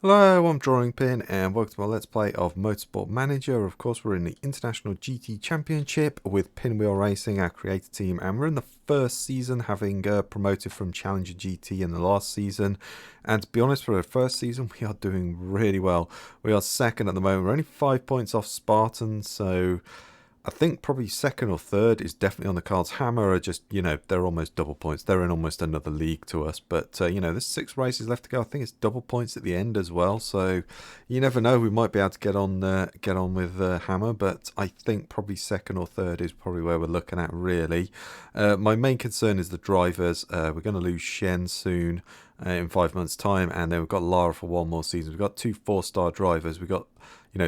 Hello, I'm Drawing Pin and welcome to my Let's Play of Motorsport Manager. Of course, we're in the International GT Championship with Pinwheel Racing, our creator team, and we're in the first season, having promoted from Challenger GT in the last season. And to be honest, for the first season, we are doing really well. We are second at the moment. We're only 5 points off Spartan, so I think probably second or third is definitely on the cards. Hammer are just, they're almost double points. They're in almost another league to us. But, there's 6 races left to go. I think it's double points at the end as well. So you never know. We might be able to get on with Hammer. But I think probably second or third is probably where we're looking at, really. My main concern is the drivers. We're going to lose Shen soon in 5 months' time. And then we've got Lara for 1 more season. We've got 2 4-star drivers. We've got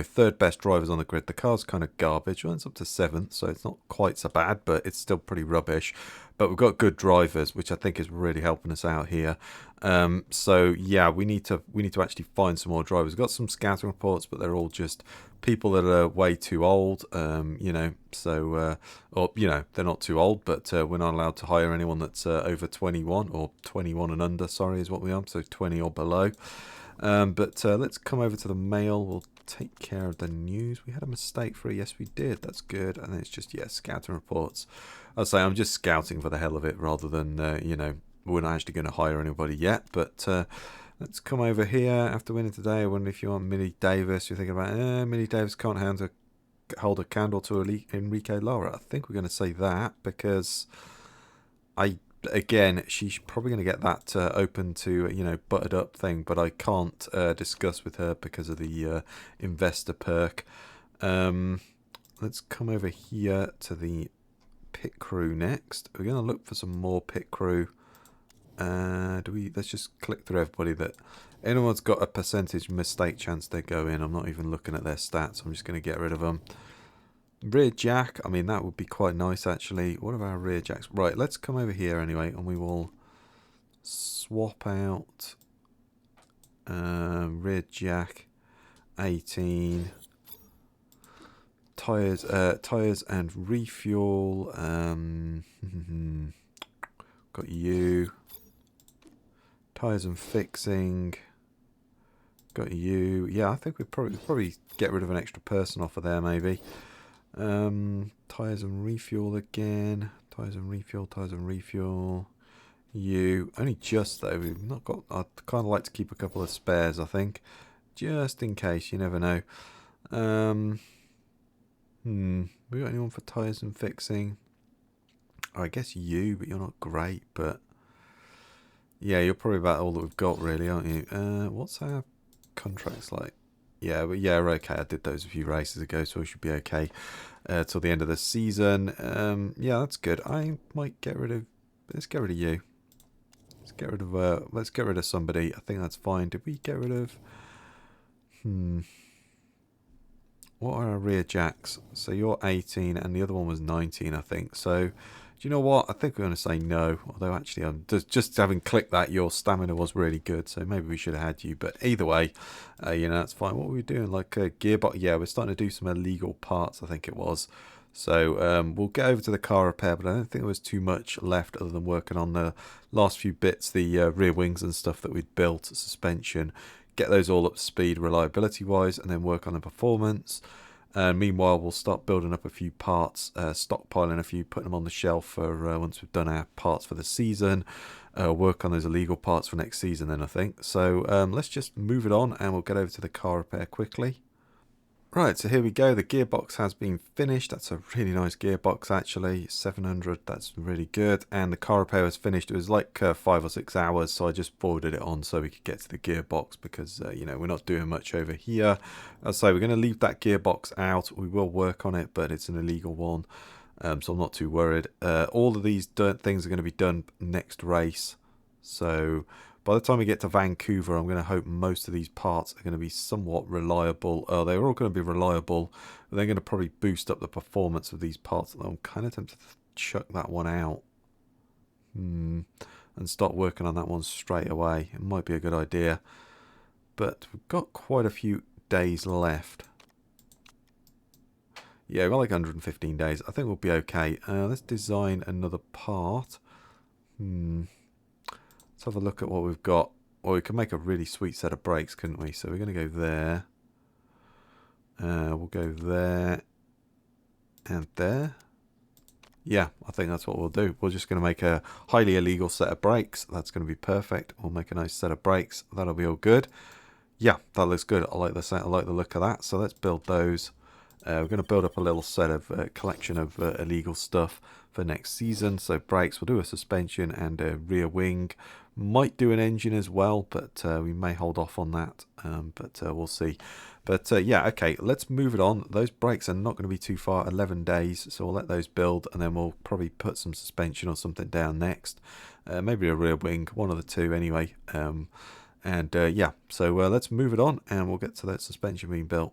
third best drivers on the grid. The car's kind of garbage. Well, it's up to 7th, so it's not quite so bad, but it's still pretty rubbish. But we've got good drivers, which I think is really helping us out here. So yeah, we need to actually find some more drivers. We've got some scouting reports, but they're all just people that are way too old. Or they're not too old, but we're not allowed to hire anyone that's over 21 or 21 and under. Sorry, is what we are. So 20 or below. But let's come over to the mail. We'll take care of the news. We had a mistake for it. Yes, we did. That's good. And then it's just, scouting reports. I'll say I'm just scouting for the hell of it rather than, we're not actually going to hire anybody yet. But let's come over here. After winning today, I wonder if you want Millie Davis. You're thinking about, Millie Davis can't hold a candle to Enrique Lara. I think we're going to say that because again, she's probably going to get that open to, buttered up thing, but I can't discuss with her because of the investor perk. Let's come over here to the pit crew next. We're going to look for some more pit crew. Let's just click through everybody that anyone's got a percentage mistake chance they go in. I'm not even looking at their stats. I'm just going to get rid of them. Rear jack, I mean, that would be quite nice, actually. What are our rear jacks? Right, let's come over here anyway, and we will swap out rear jack 18 tires and refuel. Got you. Tires and fixing. Got you. Yeah, I think we'd probably get rid of an extra person off of there, maybe. Tires and refuel again. Tires and refuel. You. Only just though. We've not got. I'd kind of like to keep a couple of spares, I think. Just in case. You never know. We got anyone for tires and fixing? Oh, I guess you, but you're not great. But yeah, you're probably about all that we've got, really, aren't you? What's our contracts like? Yeah, but yeah, okay. I did those a few races ago, so we should be okay till the end of the season. Yeah, that's good. I might get rid of. Let's get rid of you. Let's get rid of. Let's get rid of somebody. I think that's fine. Did we get rid of? What are our rear jacks? So you're 18, and the other one was 19, I think. So. Do you know what? I think we're going to say no. Although actually, I'm just having clicked that your stamina was really good, so maybe we should have had you. But either way, that's fine. What were we doing? Like a gearbox? Yeah, we're starting to do some illegal parts, I think it was. So we'll get over to the car repair, but I don't think there was too much left other than working on the last few bits, the rear wings and stuff that we'd built, suspension. Get those all up to speed reliability-wise, and then work on the performance. Meanwhile, we'll start building up a few parts, stockpiling a few, putting them on the shelf for once we've done our parts for the season. Work on those illegal parts for next season then, I think. So let's just move it on and we'll get over to the car repair quickly. Right, so here we go. The gearbox has been finished. That's a really nice gearbox, actually. 700, that's really good. And the car repair was finished. It was like 5 or 6 hours, so I just forwarded it on so we could get to the gearbox because, we're not doing much over here. So we're going to leave that gearbox out. We will work on it, but it's an illegal one, so I'm not too worried. All of these things are going to be done next race. So by the time we get to Vancouver, I'm going to hope most of these parts are going to be somewhat reliable. They're all going to be reliable, but they're going to probably boost up the performance of these parts. I'm kind of tempted to chuck that one out and start working on that one straight away. It might be a good idea, but we've got quite a few days left. Yeah, we've got like 115 days. I think we'll be okay. Let's design another part. Let's have a look at what we've got. Well, we can make a really sweet set of brakes, couldn't we? So we're going to go there. We'll go there. And there. Yeah, I think that's what we'll do. We're just going to make a highly illegal set of brakes. That's going to be perfect. We'll make a nice set of brakes. That'll be all good. Yeah, that looks good. I like the set. I like the look of that. So let's build those. We're going to build up a little set of collection of illegal stuff for next season. So brakes, we'll do a suspension and a rear wing. Might do an engine as well, but we may hold off on that. But we'll see. But yeah, okay, let's move it on. Those brakes are not going to be too far, 11 days. So we'll let those build, and then we'll probably put some suspension or something down next. Maybe a rear wing, one of the two anyway. Yeah, so let's move it on, and we'll get to that suspension being built.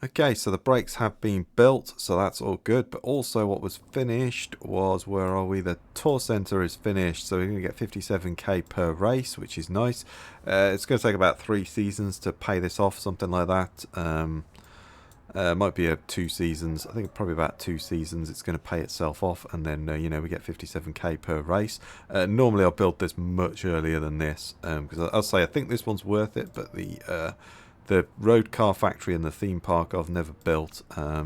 Okay, so the brakes have been built, so that's all good. But also what was finished was, where are we? The tour center is finished, so we're going to get 57k per race, which is nice. It's going to take about 3 seasons to pay this off, something like that. Might be 2 seasons. I think probably about 2 seasons it's going to pay itself off, and then you know, we get 57k per race. Normally I'll build this much earlier than this, because I'll say I think this one's worth it, but the road car factory and the theme park I've never built. I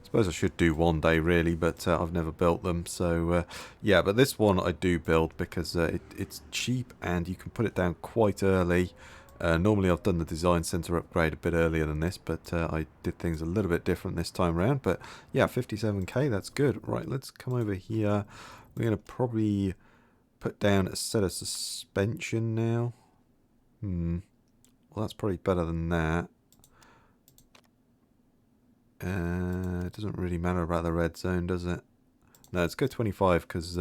suppose I should do one day really, but I've never built them. So yeah, but this one I do build because it's cheap and you can put it down quite early. Normally I've done the design center upgrade a bit earlier than this, but I did things a little bit different this time around. But yeah, 57k, that's good. Right, let's come over here. We're going to probably put down a set of suspension now. Well, that's probably better than that. It doesn't really matter about the red zone, does it? No, let's go 25, because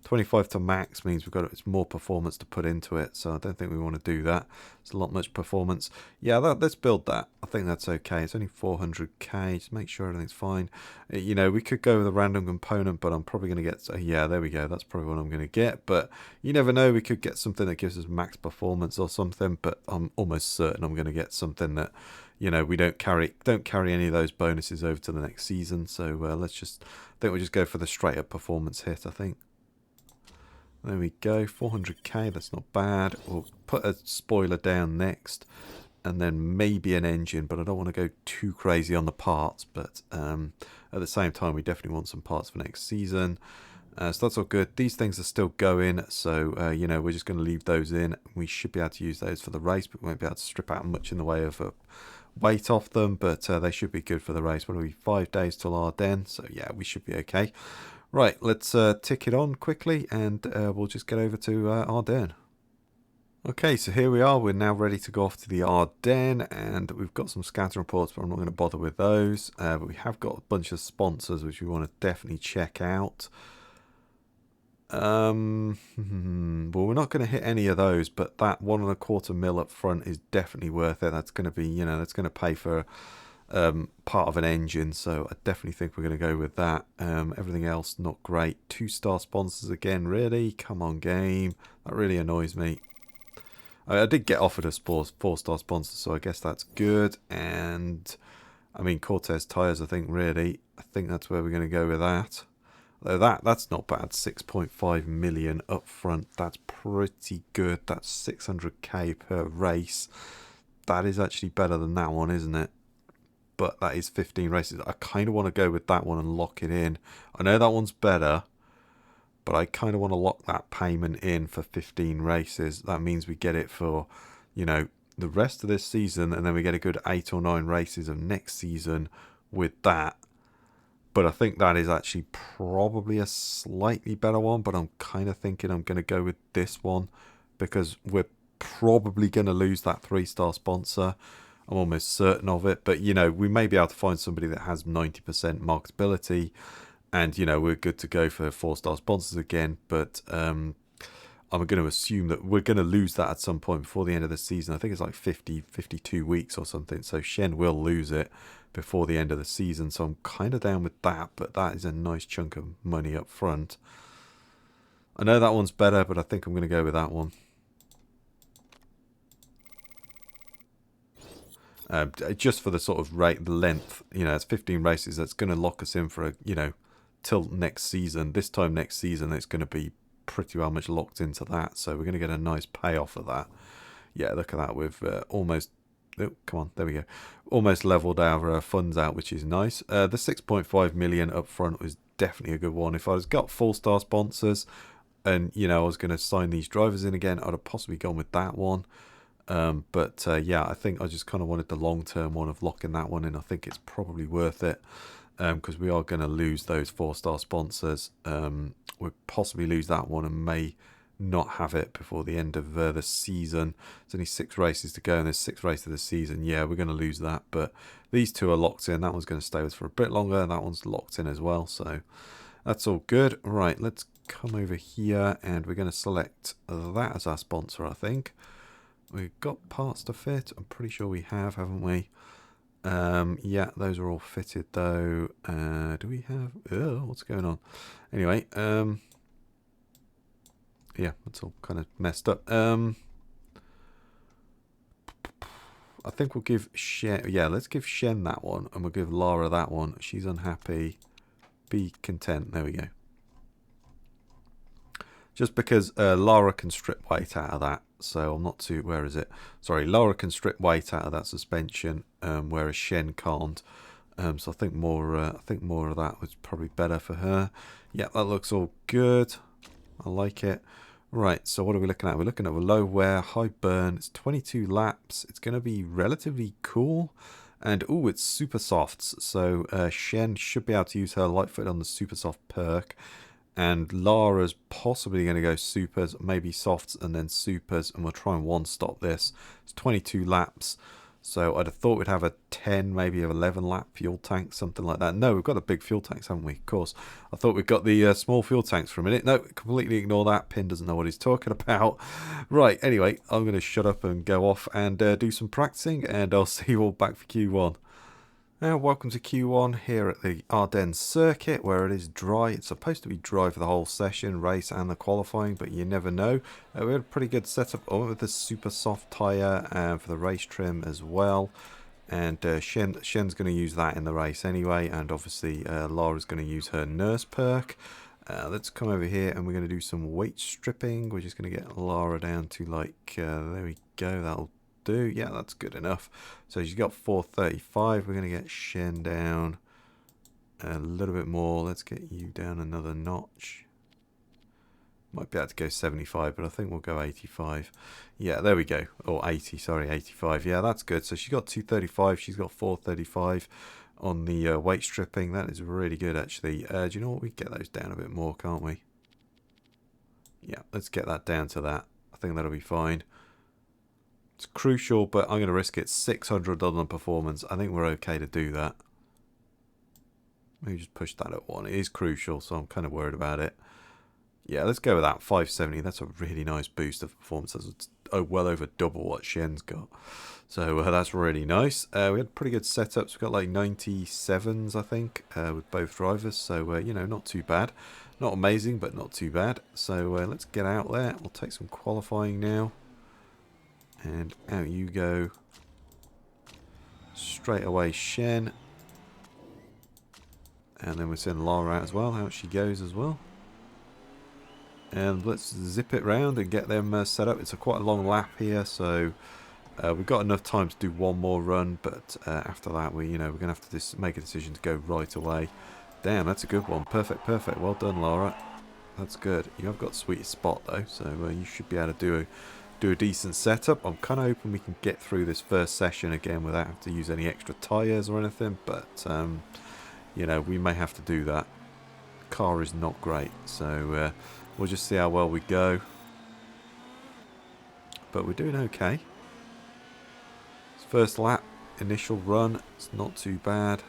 25 to max means it's more performance to put into it, so I don't think we want to do that. It's a lot much performance. Yeah, let's build that. I think that's okay. It's only 400k. Just make sure everything's fine. You know, we could go with a random component, but I'm probably going to get... yeah, there we go. That's probably what I'm going to get, but you never know. We could get something that gives us max performance or something, but I'm almost certain I'm going to get something that, you know, we don't carry any of those bonuses over to the next season. So let's just... I think we'll just go for the straight up performance hit, I think. There we go, 400k, that's not bad. We'll put a spoiler down next, and then maybe an engine, but I don't want to go too crazy on the parts. But at the same time, we definitely want some parts for next season. So that's all good. These things are still going, so you know, we're just going to leave those in. We should be able to use those for the race, but we won't be able to strip out much in the way of weight off them, but they should be good for the race. What are we, 5 days till Ardennes, so yeah, we should be okay. Right, let's tick it on quickly, and we'll just get over to Ardennes. Okay, so here we are. We're now ready to go off to the Ardennes, and we've got some scatter reports, but I'm not going to bother with those. But we have got a bunch of sponsors which we want to definitely check out. Well, we're not going to hit any of those, but that 1.25 mil up front is definitely worth it. That's going to be, you know, that's going to pay for part of an engine, so I definitely think we're going to go with that. Everything else not great. 2-star sponsors again, really? Come on, game. That really annoys me. I did get offered a 4-star sponsor, so I guess that's good. And I mean, Cortez tires, I think that's where we're going to go with that. Though that's not bad. 6.5 million up front. That's pretty good. That's 600k per race. That is actually better than that one, isn't it? But that is 15 races. I kind of want to go with that one and lock it in. I know that one's better, but I kind of want to lock that payment in for 15 races. That means we get it for, you know, the rest of this season, and then we get a good 8 or 9 races of next season with that. But I think that is actually probably a slightly better one, but I'm kind of thinking I'm going to go with this one, because we're probably going to lose that 3-star sponsor. I'm almost certain of it, but you know, we may be able to find somebody that has 90% marketability, and you know, we're good to go for 4-star sponsors again. But I'm going to assume that we're going to lose that at some point before the end of the season. I think it's like 52 weeks or something, so Shen will lose it before the end of the season, so I'm kind of down with that. But that is a nice chunk of money up front. I know that one's better, but I think I'm going to go with that one. Just for the sort of the length, you know, it's 15 races. That's going to lock us in for a, you know, till next season. This time next season, it's going to be pretty well much locked into that, so we're going to get a nice payoff of that. Yeah, look at that. We've almost... Oh, come on, there we go. Almost leveled our funds out, which is nice. The 6.5 million up front was definitely a good one. If I was got full star sponsors and, you know, I was going to sign these drivers in again, I'd have possibly gone with that one. But yeah, I think I just kind of wanted the long-term one of locking that one in. I think it's probably worth it because we are going to lose those 4-star sponsors. We'll possibly lose that one and may not have it before the end of the season. There's only 6 races to go and there's 6 races of the season. Yeah, we're going to lose that, but these 2 are locked in. That one's going to stay with us for a bit longer, and that one's locked in as well, so that's all good. Right, let's come over here and we're going to select that as our sponsor. I think we've got parts to fit. I'm pretty sure we have, haven't we? Yeah, those are all fitted though. Do we have... Oh, what's going on? Anyway, yeah, it's all kind of messed up. I think we'll give Shen... Yeah, let's give Shen that one, and we'll give Lara that one. She's unhappy. Be content. There we go. Just because Lara can strip weight out of that, so I'm not too... Where is it? Sorry, Lara can strip weight out of that suspension, whereas Shen can't. So I think more of that was probably better for her. Yeah, that looks all good. I like it. Right, so what are we looking at? We're looking at a low wear, high burn. It's 22 laps. It's going to be relatively cool. And, oh, it's super softs. So Shen should be able to use her light foot on the super soft perk. And Lara's possibly going to go supers, maybe softs and then supers. And we'll try and one-stop this. It's 22 laps. So I'd have thought we'd have a 10, maybe an 11 lap fuel tank, something like that. No, we've got the big fuel tanks, haven't we? Of course. I thought we'd got the small fuel tanks for a minute. No, completely ignore that. Pin doesn't know what he's talking about. Right, anyway, I'm going to shut up and go off and do some practicing, and I'll see you all back for Q1. Now, welcome to Q1 here at the Ardennes circuit, where it is dry. It's supposed to be dry for the whole session, race and the qualifying, but you never know. We had a pretty good setup with the super soft tyre for the race trim as well. And Shen's going to use that in the race anyway, and obviously Lara's going to use her nurse perk. Let's come over here and we're going to do some weight stripping. We're just going to get Lara down to like, there we go, that'll do. Yeah, that's good enough. So she's got 435. We're going to get Shen down a little bit more. Let's get you down another notch. Might be able to go 75, but I think we'll go 85. Yeah, there we go. Or 80, sorry, 85. Yeah, that's good. So she's got 235. She's got 435 on the weight stripping. That is really good, actually. Do you know what? We get those down a bit more, can't we? Yeah, let's get that down to that. I think that'll be fine. It's crucial, but I'm going to risk it. 600 on the performance. I think we're okay to do that. Maybe just push that at 1. It is crucial, so I'm kind of worried about it. Yeah, let's go with that. 570. That's a really nice boost of performance. That's well over double what Shen's got. So that's really nice. We had pretty good setups. We've got like 97s, I think, with both drivers. So, you know, not too bad. Not amazing, but not too bad. So let's get out there. We'll take some qualifying now. And out you go. Straight away, Shen. And then we're sending Lara out as well. Out she goes as well. And let's zip it round and get them set up. It's quite a long lap here, so we've got enough time to do one more run. But after that, we're going to have to make a decision to go right away. Damn, that's a good one. Perfect, perfect. Well done, Lara. That's good. You have got the sweetest spot though, so you should be able to do a decent setup. I'm kind of hoping we can get through this first session again without having to use any extra tyres or anything, but you know, we may have to do that. The car is not great, so we'll just see how well we go, but we're doing okay. First lap, initial run, it's not too bad.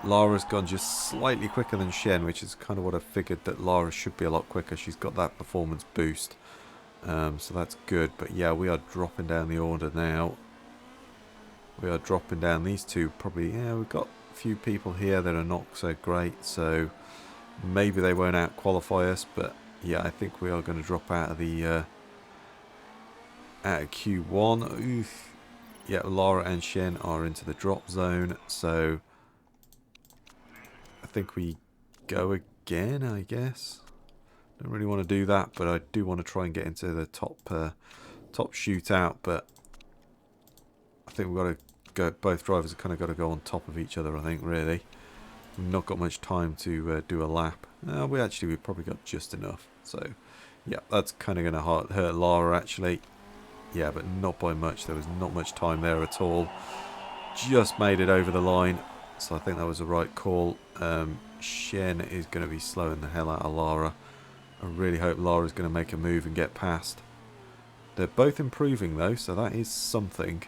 Lara's gone just slightly quicker than Shen, which is kind of what I figured, that Lara should be a lot quicker. She's got that performance boost. So that's good. But yeah, we are dropping down the order now. We are dropping down these two. Probably, yeah, we've got a few people here that are not so great. So maybe they won't out-qualify us. But yeah, I think we are going to drop out of the out of Q1. Oof. Yeah, Lara and Shen are into the drop zone. So I think we go again, I guess. Don't really want to do that, but I do want to try and get into the top shootout. But I think we've got to go. Both drivers have kind of got to go on top of each other. I think really, we've not got much time to do a lap. We've probably got just enough. So yeah, that's kind of going to hurt Lara actually. Yeah, but not by much. There was not much time there at all. Just made it over the line, so I think that was the right call. Shen is going to be slowing the hell out of Lara. I really hope Lara's going to make a move and get past. They're both improving though, so that is something.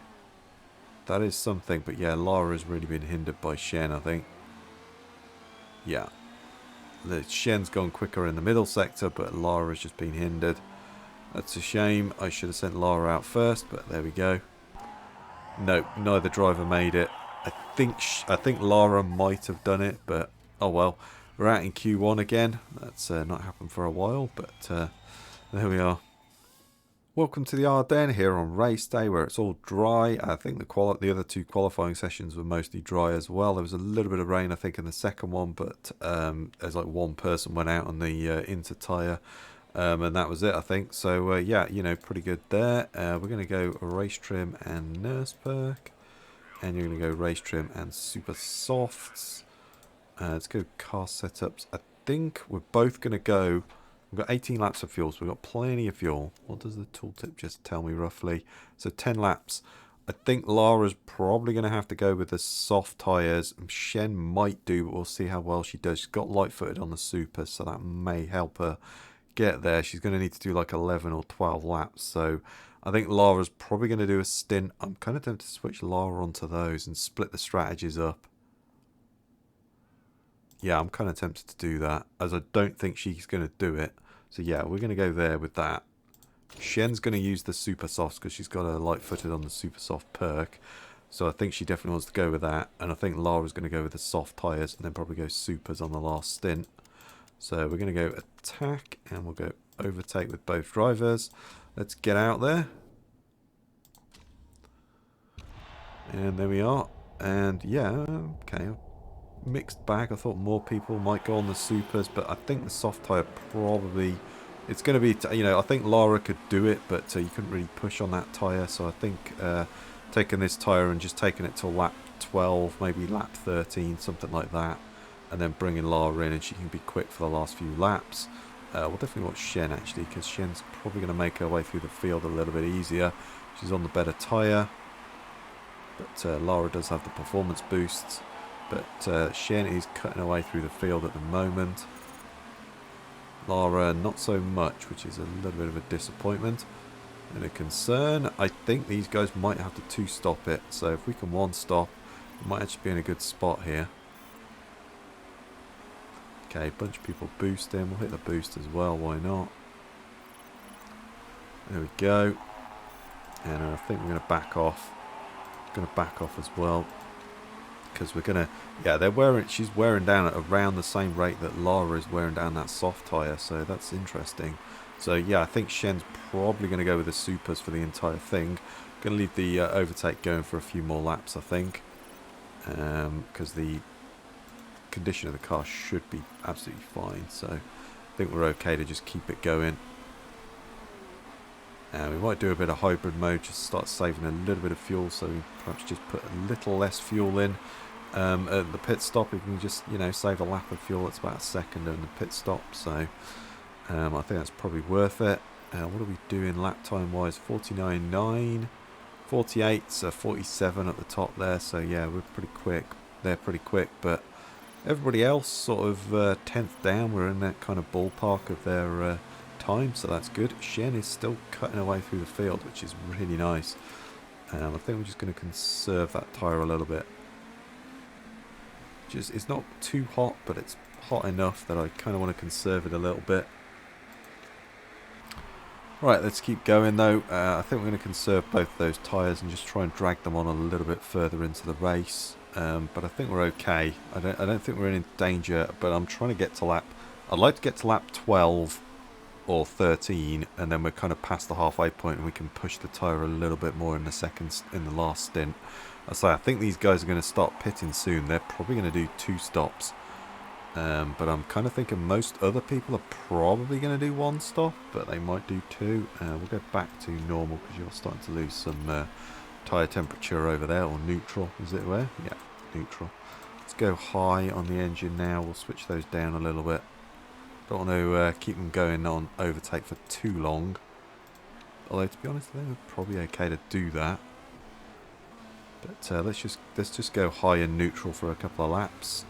That is something, but yeah, Lara's really been hindered by Shen, I think. Yeah. Shen's gone quicker in the middle sector, but Lara's just been hindered. That's a shame. I should have sent Lara out first, but there we go. No, neither driver made it. I think Lara might have done it, but oh well. We're out in Q1 again. That's not happened for a while, but there we are. Welcome to the Ardennes here on race day, where it's all dry. I think the other two qualifying sessions were mostly dry as well. There was a little bit of rain, I think, in the second one, but there's like one person went out on the inter tyre, and that was it, I think. So yeah, you know, pretty good there. We're going to go race trim and nurse perk, and you're going to go race trim and super softs. Let's go car setups. I think we're both going to go. We've got 18 laps of fuel, so we've got plenty of fuel. What does the tooltip just tell me roughly? So 10 laps. I think Lara's probably going to have to go with the soft tyres. Shen might do, but we'll see how well she does. She's got light-footed on the super, so that may help her get there. She's going to need to do like 11 or 12 laps. So I think Lara's probably going to do a stint. I'm kind of tempted to switch Lara onto those and split the strategies up. Yeah, I'm kind of tempted to do that, as I don't think she's going to do it. So yeah, we're going to go there with that. Shen's going to use the super softs because she's got her light-footed on the super soft perk. So I think she definitely wants to go with that. And I think Lara's going to go with the soft tyres and then probably go supers on the last stint. So we're going to go attack and we'll go overtake with both drivers. Let's get out there. And there we are. And yeah, okay. Mixed bag. I thought more people might go on the supers, but I think the soft tyre probably, it's going to be, you know, I think Lara could do it, but you couldn't really push on that tyre. So I think taking this tyre and just taking it till lap 12, maybe lap 13, something like that, and then bringing Lara in and she can be quick for the last few laps. We'll definitely watch Shen actually, because Shen's probably going to make her way through the field a little bit easier. She's on the better tyre, but Lara does have the performance boosts. But Shen is cutting away through the field at the moment. Lara not so much, which is a little bit of a disappointment and a concern. I think these guys might have to two-stop it, so if we can one-stop, we might actually be in a good spot here. Okay, a bunch of people boosting. We'll hit the boost as well, why not? There we go. And I think we're going to back off. Going to back off as well. Because we're gonna, yeah, she's wearing down at around the same rate that Lara is wearing down that soft tyre, so that's interesting. So yeah, I think Shen's probably going to go with the supers for the entire thing. Going to leave the overtake going for a few more laps, I think, because the condition of the car should be absolutely fine. So I think we're okay to just keep it going. And we might do a bit of hybrid mode, just start saving a little bit of fuel, so we perhaps just put a little less fuel in at the pit stop. We can just, you know, save a lap of fuel. It's about a second in the pit stop, so I think that's probably worth it. What are we doing lap time wise? 49.9, 48, so 47 at the top there. So yeah, we're pretty quick. They're pretty quick, but everybody else sort of 10th down. We're in that kind of ballpark of their time, so that's good. Shen is still cutting away through the field, which is really nice. I think we're just going to conserve that tyre a little bit. It's not too hot, but it's hot enough that I kind of want to conserve it a little bit. Right, let's keep going though. I think we're going to conserve both those tyres and just try and drag them on a little bit further into the race. But I think we're okay. I don't think we're in danger, but I'm trying to get to lap, I'd like to get to lap 12 or 13, and then we're kind of past the halfway point and we can push the tyre a little bit more in the last stint. I think these guys are going to start pitting soon. They're probably going to do 2 stops. But I'm kind of thinking most other people are probably going to do one stop, but they might do two. We'll go back to normal because you're starting to lose some tyre temperature over there, or neutral, is it where? Yeah, neutral. Let's go high on the engine now. We'll switch those down a little bit. Don't want to keep them going on overtake for too long. Although, to be honest, I think it's probably okay to do that. But let's just go high and neutral for a couple of laps.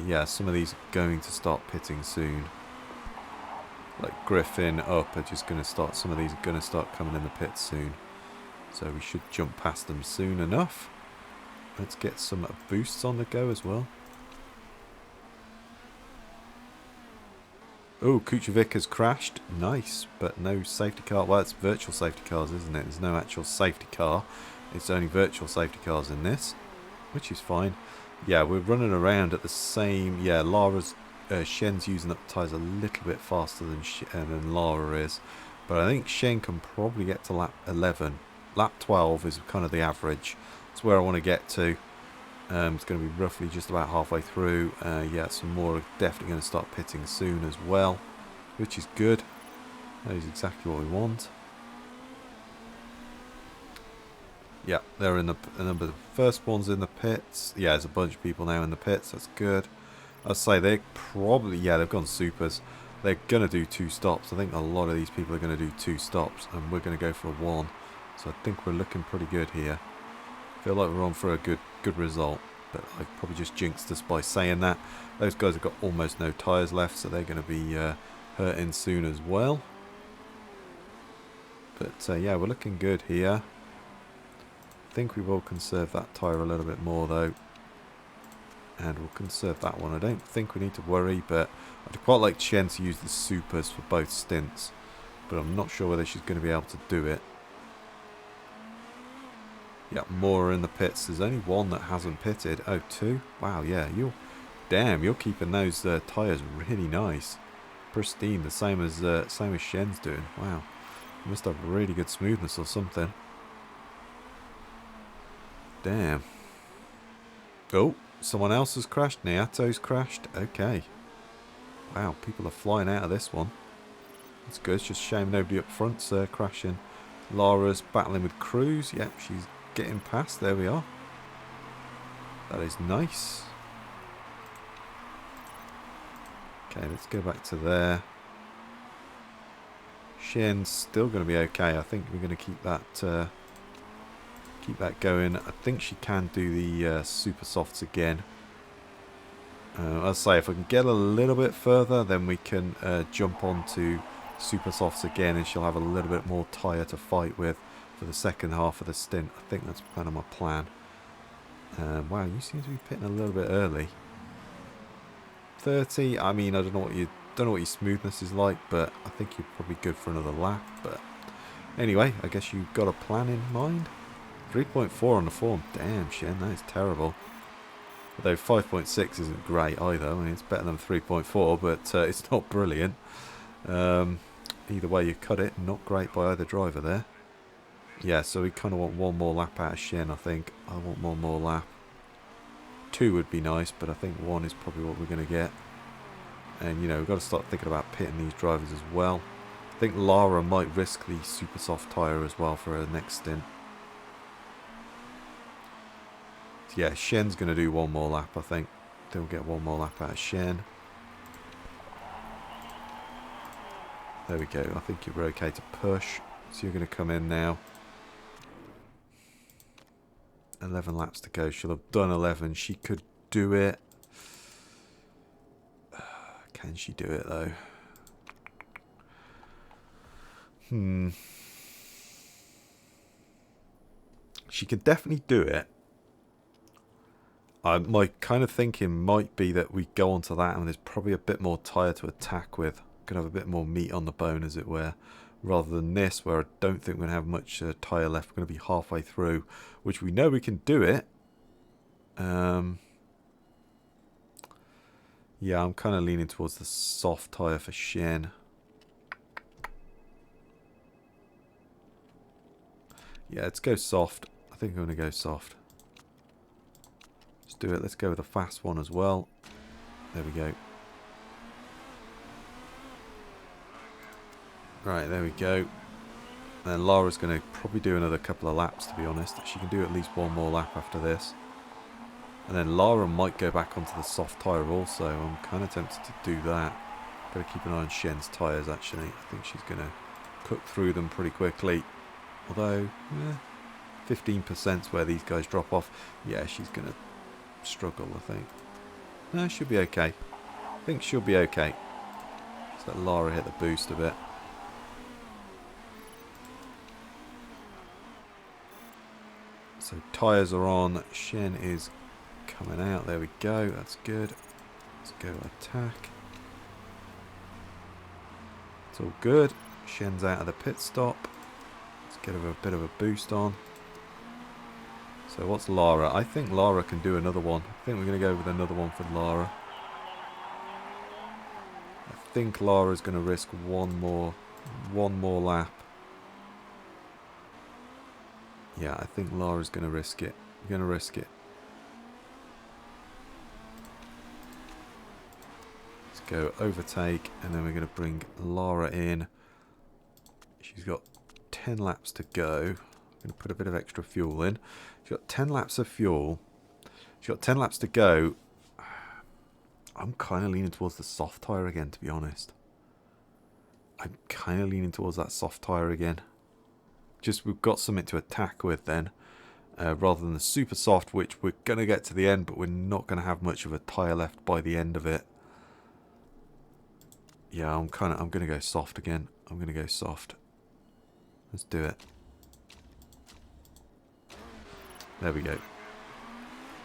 Yeah, some of these are going to start pitting soon. Like Griffin up are just going to start. Some of these are going to start coming in the pits soon. So we should jump past them soon enough. Let's get some boosts on the go as well. Oh, Kuchovic has crashed. Nice, but no safety car. Well, it's virtual safety cars, isn't it? There's no actual safety car. It's only virtual safety cars in this, which is fine. Yeah, we're running around at the same... Yeah, Lara's... Shen's using up the tyres a little bit faster than Lara is. But I think Shen can probably get to lap 11. Lap 12 is kind of the average. That's where I want to get to. It's going to be roughly just about halfway through. Yeah, some more are definitely going to start pitting soon as well, which is good. That is exactly what we want. Yeah, they're in the number of the first ones in the pits. Yeah, there's a bunch of people now in the pits. That's good. I'd say they probably, yeah, they've gone supers. They're going to do 2 stops. I think a lot of these people are going to do 2 stops, and we're going to go for 1. So I think we're looking pretty good here. Feel like we're on for a good result, but I probably just jinxed us by saying that. Those guys have got almost no tyres left, so they're going to be hurting soon as well. But yeah, we're looking good here. I think we will conserve that tyre a little bit more though, and we'll conserve that one. I don't think we need to worry, but I'd quite like Chen to use the supers for both stints, but I'm not sure whether she's going to be able to do it. Yeah, more in the pits. There's only 1 that hasn't pitted. Oh, 2? Wow, yeah, you're keeping those tyres really nice. Pristine, the same as Shen's doing. Wow. You must have really good smoothness or something. Damn. Oh, someone else has crashed. Niato's crashed. Okay. Wow, people are flying out of this one. That's good. It's just a shame nobody up front's crashing. Lara's battling with Cruz. Yep, she's getting past. There we are. That is nice. Okay, let's go back to there. Shen's still going to be okay. I think we're going to keep that going. I think she can do the super softs again. I'll say if I can get a little bit further, then we can jump onto super softs again, and she'll have a little bit more tyre to fight with for the second half of the stint. I think that's kind of my plan. Wow, you seem to be pitting a little bit early. 30. I mean, I don't know what your smoothness is like, but I think you're probably good for another lap. But anyway, I guess you've got a plan in mind. 3.4 on the form. Damn, Shen, that is terrible. Although 5.6 isn't great either. I mean, it's better than 3.4, but it's not brilliant. Either way you cut it, not great by either driver there. Yeah, so we kind of want 1 more lap out of Shen, I think. I want 1 more lap. 2 would be nice, but I think 1 is probably what we're going to get. And, you know, we've got to start thinking about pitting these drivers as well. I think Lara might risk the super soft tyre as well for her next stint. So yeah, Shen's going to do 1 more lap, I think. Then we'll get 1 more lap out of Shen. There we go. I think you're okay to push. So you're going to come in now. 11 laps to go. She'll have done 11. She could do it. Can she do it though? She could definitely do it. My kind of thinking might be that we go onto that and there's probably a bit more tyre to attack with. Gonna have a bit more meat on the bone, as it were, rather than this, where I don't think we're going to have much tyre left. We're going to be halfway through, which we know we can do it. Yeah, I'm kind of leaning towards the soft tyre for Shen. Yeah, let's go soft. I think I'm going to go soft. Just do it. Let's go with a fast one as well. There we go. Right, there we go. And Lara's going to probably do another couple of laps, to be honest. She can do at least one more lap after this. And then Lara might go back onto the soft tyre also. I'm kind of tempted to do that. Got to keep an eye on Shen's tyres, actually. I think she's going to cook through them pretty quickly. Although, 15% where these guys drop off. Yeah, she's going to struggle, I think. No, she'll be okay. I think she'll be okay. Just let Lara hit the boost a bit. So tyres are on. Shen is coming out. There we go. That's good. Let's go attack. It's all good. Shen's out of the pit stop. Let's get her a bit of a boost on. So what's Lara? I think Lara can do another one. I think we're going to go with another one for Lara. I think Lara's going to risk one more lap. Yeah, I think Lara's going to risk it. We're going to risk it. Let's go overtake, and then we're going to bring Lara in. She's got 10 laps to go. I'm going to put a bit of extra fuel in. She's got 10 laps of fuel. She's got 10 laps to go. I'm kind of leaning towards the soft tyre again, to be honest. I'm kind of leaning towards that soft tyre again. Just we've got something to attack with then, rather than the super soft, which we're going to get to the end, but we're not going to have much of a tyre left by the end of it. Yeah, I'm going to go soft again. I'm going to go soft. Let's do it. There we go.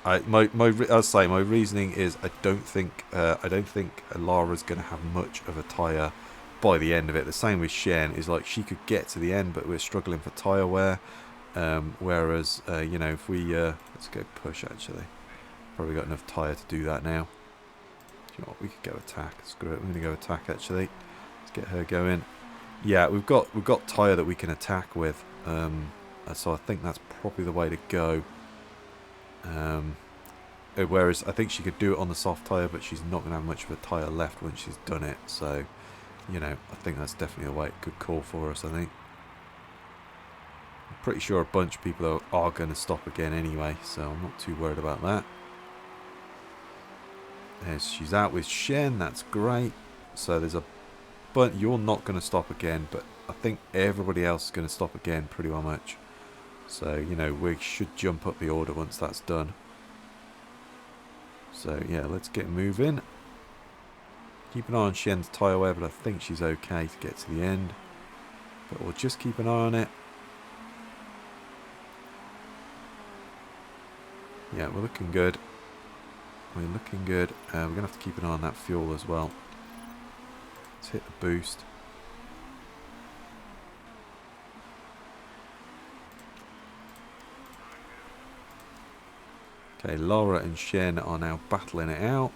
I'll say my reasoning is I don't think Lara's going to have much of a tyre by the end of it. The same with Shen, is like she could get to the end, but we're struggling for tyre wear. Whereas you know, if we let's go push, actually, probably got enough tyre to do that now. Do you know what? We could go attack. Screw it. We're going to go attack, actually. Let's get her going. Yeah, we've got tyre that we can attack with. So I think that's probably the way to go. Whereas I think she could do it on the soft tyre, but she's not going to have much of a tyre left when she's done it. So, you know, I think that's definitely a way, good call for us, I think. I'm pretty sure a bunch of people are going to stop again anyway, so I'm not too worried about that. She's out with Shen, that's great. So there's a bunch, you're not going to stop again, but I think everybody else is going to stop again pretty well much. So, you know, we should jump up the order once that's done. So, yeah, let's get moving. Keep an eye on Shen's tyre wear, but I think she's okay to get to the end. But we'll just keep an eye on it. Yeah, we're looking good. We're looking good. We're going to have to keep an eye on that fuel as well. Let's hit the boost. Okay, Lara and Shen are now battling it out.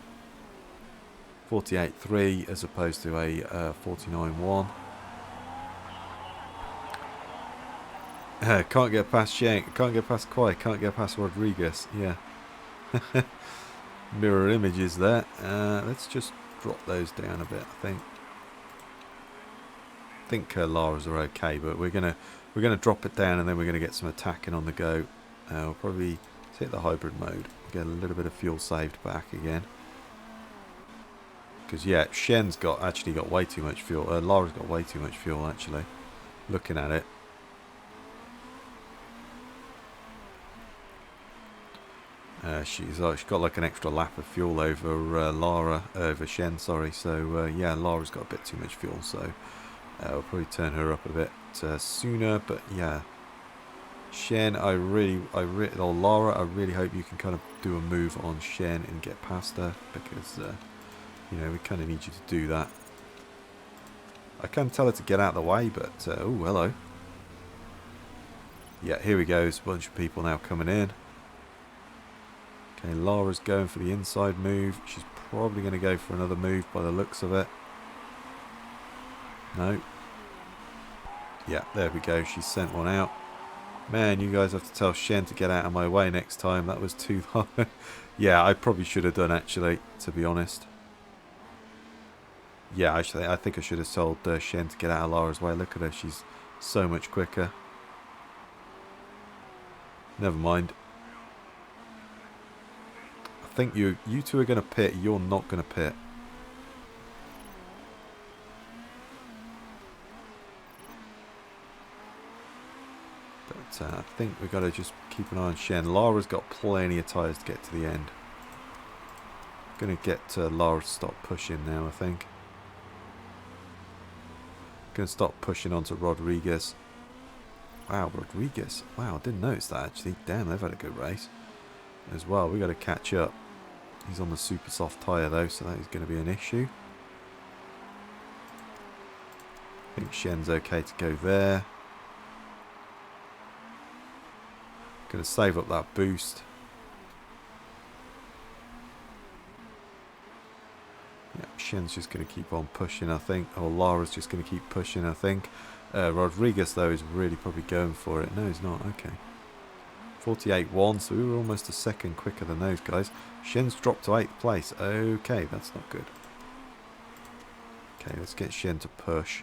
48.3 as opposed to a 49.1. Can't get past Shen, can't get past Kwai, can't get past Rodriguez. Yeah. Mirror images there. Let's just drop those down a bit, I think Lara's are okay, but we're gonna drop it down, and then we're gonna get some attacking on the go. We'll probably hit the hybrid mode, get a little bit of fuel saved back again. Because yeah, Shen's actually got way too much fuel. Lara's got way too much fuel, actually. Looking at it. She's got like an extra lap of fuel over Shen, sorry. So yeah, Lara's got a bit too much fuel, so we'll probably turn her up a bit sooner. But yeah, Shen, or Lara, I really hope you can kind of do a move on Shen and get past her, because you know, we kind of need you to do that. I can tell her to get out of the way, but oh, hello. Yeah, here we go. There's a bunch of people now coming in. Okay, Lara's going for the inside move. She's probably going to go for another move by the looks of it. No. Yeah, there we go. She sent one out. Man, you guys have to tell Shen to get out of my way next time. That was too hard. Yeah, I probably should have done, actually, to be honest. Yeah, actually, I think I should have told Shen to get out of Lara's way. Look at her, she's so much quicker. Never mind. I think you two are going to pit. You're not going to pit. But I think we've got to just keep an eye on Shen. Lara's got plenty of tyres to get to the end. Going to get Lara to stop pushing now, I think. Going to stop pushing onto Rodriguez. Wow, Rodriguez. Wow, I didn't notice that actually. Damn, they've had a good race as well. We've got to catch up. He's on the super soft tyre though, so that is going to be an issue. I think Shen's okay to go there. Going to save up that boost. Yeah, Shen's just going to keep on pushing, I think. Or Lara's just going to keep pushing, I think. Rodriguez, though, is really probably going for it. No, he's not. Okay. 48.1, so we were almost a second quicker than those guys. Shen's dropped to 8th place. Okay, that's not good. Okay, let's get Shen to push.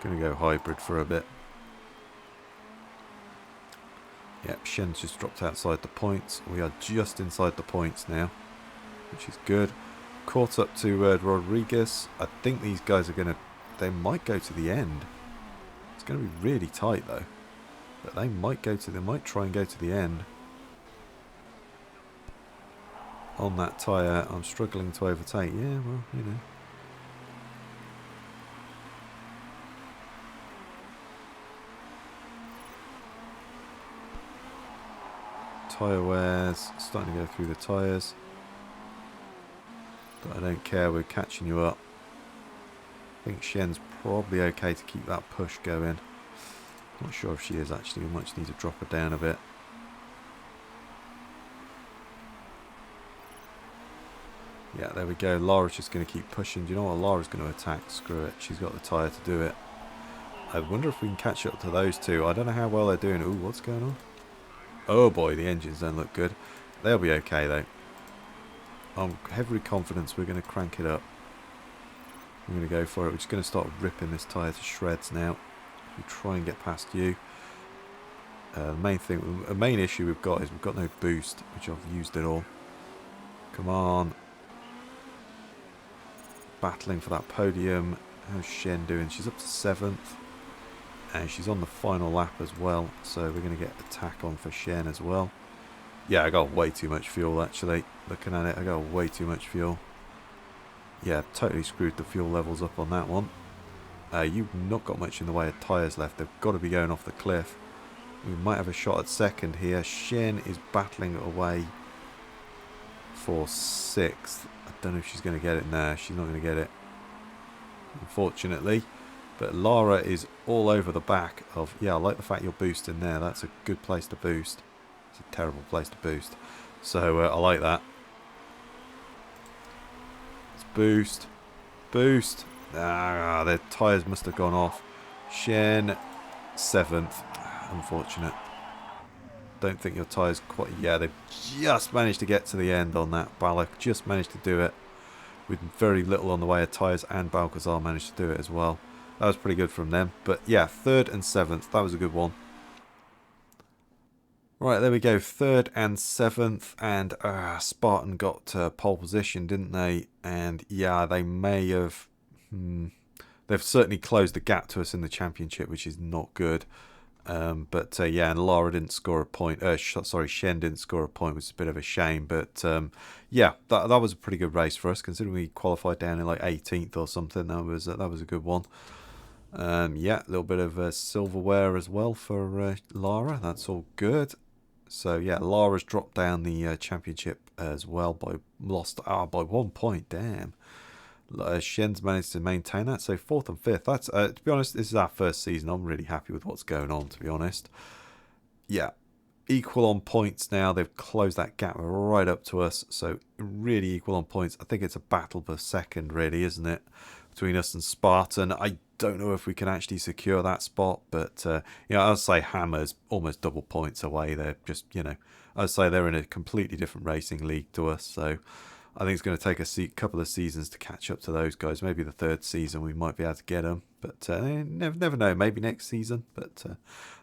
Going to go hybrid for a bit. Yep, Shen's just dropped outside the points. We are just inside the points now, which is good. Caught up to Rodriguez. I think these guys are going to... They might go to the end. It's going to be really tight, though. But they might go to... They might try and go to the end. On that tyre, I'm struggling to overtake. Yeah, well, you know. Tyre wears. Starting to go through the tyres. But I don't care, we're catching you up. I think Shen's probably okay to keep that push going. Not sure if she is actually, we might need to drop her down a bit. Yeah, there we go. Lara's just going to keep pushing. Do you know what? Lara's going to attack. Screw it. She's got the tyre to do it. I wonder if we can catch up to those two. I don't know how well they're doing. Ooh, what's going on? Oh boy, the engines don't look good. They'll be okay though. I'm heavily confident we're going to crank it up. I'm going to go for it. We're just going to start ripping this tyre to shreds now. We try and get past you. The main issue we've got is we've got no boost, which I've used it all. Come on. Battling for that podium. How's Shen doing? She's up to 7th. And she's on the final lap as well. So we're going to get attack on for Shen as well. Yeah, I got way too much fuel actually. Looking at it, I got way too much fuel. Yeah, totally screwed the fuel levels up on that one. You've not got much in the way of tyres left. They've got to be going off the cliff. We might have a shot at second here. Shen is battling away for 6th. I don't know if she's going to get it. Nah, she's not going to get it, unfortunately. But Lara is all over the back of... Yeah, I like the fact you're boosting there. That's a good place to boost. It's a terrible place to boost. So I like that. Let's boost. Boost. Ah, their tyres must have gone off. Shen, 7th. Unfortunate. Don't think your tyres quite... Yeah, they've just managed to get to the end on that. Balak just managed to do it. With very little on the way of tyres, and Balcazar managed to do it as well. That was pretty good from them. But yeah, 3rd and 7th. That was a good one. Right, there we go. 3rd and 7th. And Spartan got pole position, didn't they? And yeah, they may have... they've certainly closed the gap to us in the championship, which is not good. But yeah, and Lara didn't score a point. Sorry, Shen didn't score a point, which is a bit of a shame. But yeah, that was a pretty good race for us, considering we qualified down in like 18th or something. That was a good one. Yeah, a little bit of silverware as well for Lara. That's all good. So yeah, Lara's dropped down the championship as well by 1 point. Damn. Shen's managed to maintain that, so 4th and 5th. That's to be honest, this is our first season. I'm really happy with what's going on, to be honest. Yeah, equal on points now. They've closed that gap right up to us, so really equal on points. I think it's a battle per second, really, isn't it, between us and Spartan? I don't know if we can actually secure that spot, but I'll say Hammer's almost double points away. They're just, I'd say they're in a completely different racing league to us, so I think it's going to take a couple of seasons to catch up to those guys. Maybe the third season we might be able to get them, but never know. Maybe next season, but I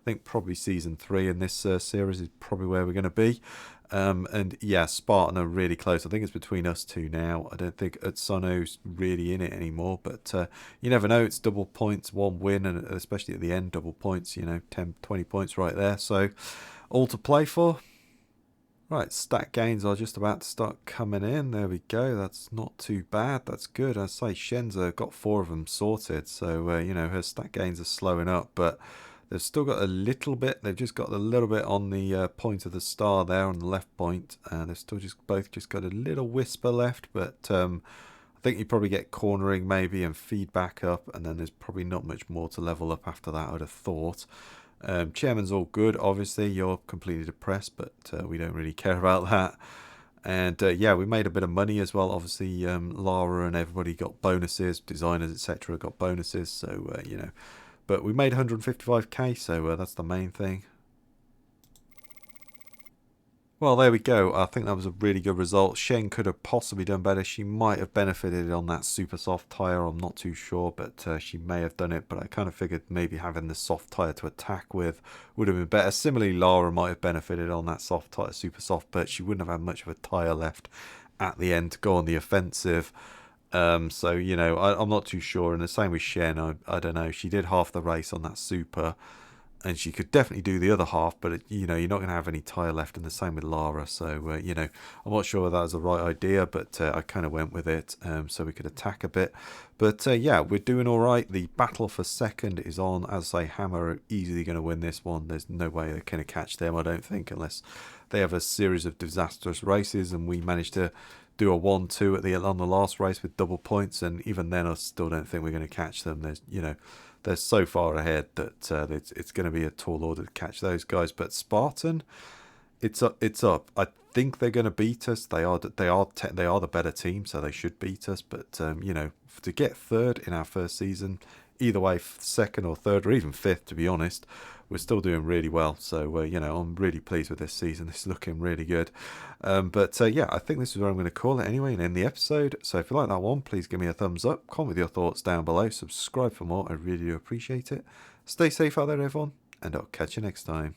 think probably season 3 in this series is probably where we're going to be. And yeah, Spartan are really close. I think it's between us two now. I don't think Utsuno's really in it anymore, but you never know. It's double points, one win, and especially at the end, double points, 10, 20 points right there. So all to play for. Right, stat gains are just about to start coming in. There we go. That's not too bad. That's good. I say Shenza got 4 of them sorted, so her stat gains are slowing up, but they've still got a little bit. They've just got a little bit on the point of the star there on the left point. They've still both got a little whisper left, but I think you probably get cornering maybe and feedback up, and then there's probably not much more to level up after that, I'd have thought. Chairman's all good. Obviously, you're completely depressed, but we don't really care about that. And yeah, we made a bit of money as well. Obviously, Lara and everybody got bonuses, designers, etc. got bonuses. So but we made 155k, so that's the main thing. Well, there we go. I think that was a really good result. Shen could have possibly done better. She might have benefited on that super soft tyre. I'm not too sure, but she may have done it. But I kind of figured maybe having the soft tyre to attack with would have been better. Similarly, Lara might have benefited on that soft tyre, super soft, but she wouldn't have had much of a tyre left at the end to go on the offensive. So, I'm not too sure. And the same with Shen. I don't know. She did half the race on that super, and she could definitely do the other half, but you're not going to have any tyre left, and the same with Lara. So I'm not sure that was the right idea, but I kind of went with it so we could attack a bit. But yeah, we're doing all right. The battle for second is on. As I say, Hammer are easily going to win this one. There's no way they're going to catch them, I don't think, unless they have a series of disastrous races and we manage to do a 1-2 on the last race with double points, and even then I still don't think we're going to catch them. There's they're so far ahead that it's going to be a tall order to catch those guys. But Spartan, it's up. I think they're going to beat us. They are the better team, so they should beat us. But to get third in our first season, either way, second or third or even fifth, to be honest, we're still doing really well. So I'm really pleased with this season. It's looking really good. But yeah, I think this is where I'm going to call it anyway and end the episode. So if you like that one, please give me a thumbs up, comment with your thoughts down below, subscribe for more. I really do appreciate it. Stay safe out there, everyone, and I'll catch you next time.